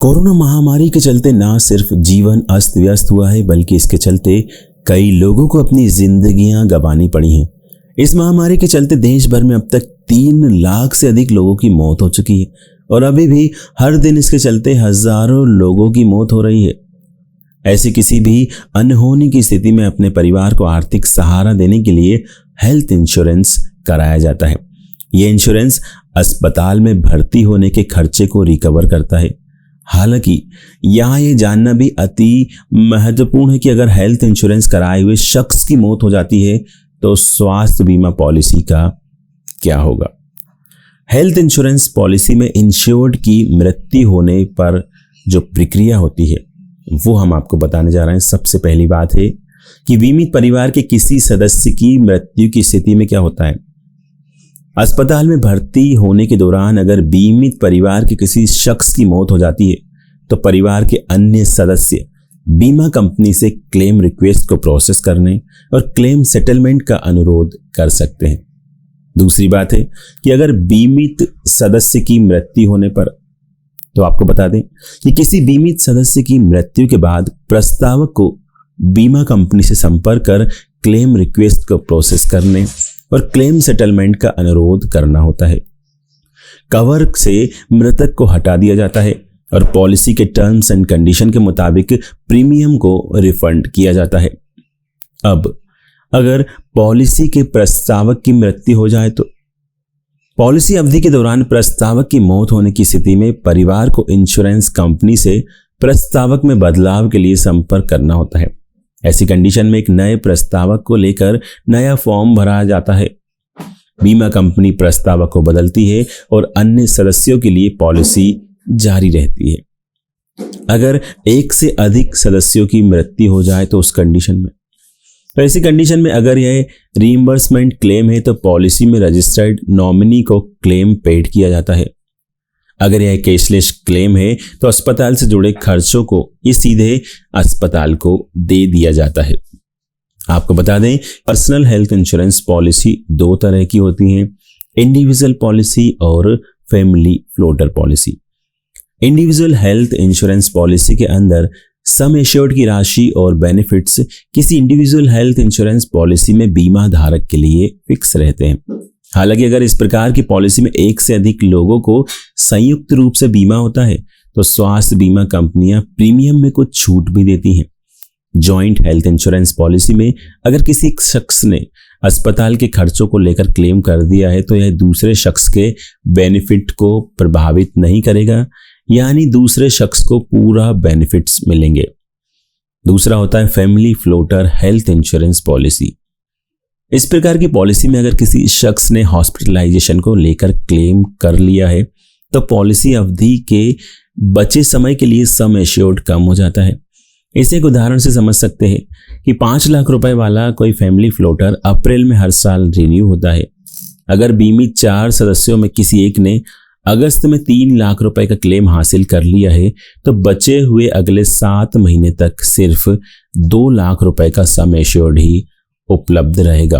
Corona महामारी के चलते ना सिर्फ जीवन अस्त व्यस्त हुआ है बल्कि इसके चलते कई लोगों को अपनी जिंदगियां गंवानी पड़ी हैं। इस महामारी के चलते देश भर में अब तक 3 लाख से अधिक लोगों की मौत हो चुकी है और अभी भी हर दिन इसके चलते हजारों लोगों की मौत हो रही है। ऐसी किसी भी अनहोनी की स्थिति में अपने परिवार को आर्थिक सहारा देने के लिए हेल्थ इंश्योरेंस कराया जाता है। ये इंश्योरेंस अस्पताल में भर्ती होने के खर्चे को रिकवर करता है। हालांकि यहाँ ये जानना भी अति महत्वपूर्ण है कि अगर हेल्थ इंश्योरेंस कराए हुए शख्स की मौत हो जाती है तो स्वास्थ्य बीमा पॉलिसी का क्या होगा। हेल्थ इंश्योरेंस पॉलिसी में इंश्योर्ड की मृत्यु होने पर जो प्रक्रिया होती है वो हम आपको बताने जा रहे हैं। सबसे पहली बात है कि बीमित परिवार के किसी सदस्य की मृत्यु की स्थिति में क्या होता है। अस्पताल में भर्ती होने के दौरान अगर बीमित परिवार के किसी शख्स की मौत हो जाती है तो परिवार के अन्य सदस्य बीमा कंपनी से क्लेम रिक्वेस्ट को प्रोसेस करने और क्लेम सेटलमेंट का अनुरोध कर सकते हैं। दूसरी बात है कि अगर बीमित सदस्य की मृत्यु होने पर तो आपको बता दें कि किसी बीमित सदस्य की मृत्यु के बाद प्रस्तावक को बीमा कंपनी से संपर्क कर क्लेम रिक्वेस्ट को प्रोसेस करने और क्लेम सेटलमेंट का अनुरोध करना होता है। कवर से मृतक को हटा दिया जाता है और पॉलिसी के टर्म्स एंड कंडीशन के मुताबिक प्रीमियम को रिफंड किया जाता है। अब अगर पॉलिसी के प्रस्तावक की मृत्यु हो जाए तो पॉलिसी अवधि के दौरान प्रस्तावक की मौत होने की स्थिति में परिवार को इंश्योरेंस कंपनी से प्रस्तावक में बदलाव के लिए संपर्क करना होता है। ऐसी कंडीशन में एक नए प्रस्तावक को लेकर नया फॉर्म भरा जाता है। बीमा कंपनी प्रस्तावक को बदलती है और अन्य सदस्यों के लिए पॉलिसी जारी रहती है। अगर एक से अधिक सदस्यों की मृत्यु हो जाए तो उस कंडीशन में ऐसी कंडीशन में अगर यह रीइंबर्समेंट क्लेम है तो पॉलिसी में रजिस्टर्ड नॉमिनी को क्लेम पेड किया जाता है। अगर यह कैशलेस क्लेम है तो अस्पताल से जुड़े खर्चों को ये सीधे अस्पताल को दे दिया जाता है। आपको बता दें पर्सनल हेल्थ इंश्योरेंस पॉलिसी 2 तरह की होती हैं, इंडिविजुअल पॉलिसी और family floater policy. Individual health insurance policy के अंदर सम एश्योर्ड की राशि और बेनिफिट्स किसी इंडिविजुअल हेल्थ इंश्योरेंस पॉलिसी में बीमा धारक के लिए फिक्स रहते हैं। हालांकि अगर इस प्रकार की पॉलिसी में एक से अधिक लोगों को संयुक्त रूप से बीमा होता है तो स्वास्थ्य बीमा कंपनियां प्रीमियम में कुछ छूट भी देती हैं। जॉइंट हेल्थ इंश्योरेंस पॉलिसी में अगर किसी शख्स ने अस्पताल के खर्चों को लेकर क्लेम कर दिया है तो यह दूसरे शख्स के बेनिफिट को प्रभावित नहीं करेगा, यानी दूसरे शख्स को पूरा बेनिफिट्स मिलेंगे। दूसरा होता है family floater health insurance policy. इस प्रकार की पॉलिसी में अगर किसी शख्स ने हॉस्पिटलाइजेशन को लेकर क्लेम कर लिया है तो पॉलिसी अवधि के बचे समय के लिए सम एश्योर्ड कम हो जाता है। इसे एक उदाहरण से समझ सकते हैं कि 5 लाख रुपए वाला कोई फैमिली फ्लोटर अप्रैल में हर साल रिन्यू होता है। अगर बीमित 4 सदस्यों में किसी एक ने अगस्त में 3 लाख रुपए का क्लेम हासिल कर लिया है तो बचे हुए अगले 7 महीने तक सिर्फ 2 लाख रुपए का सम एश्योर्ड ही उपलब्ध रहेगा।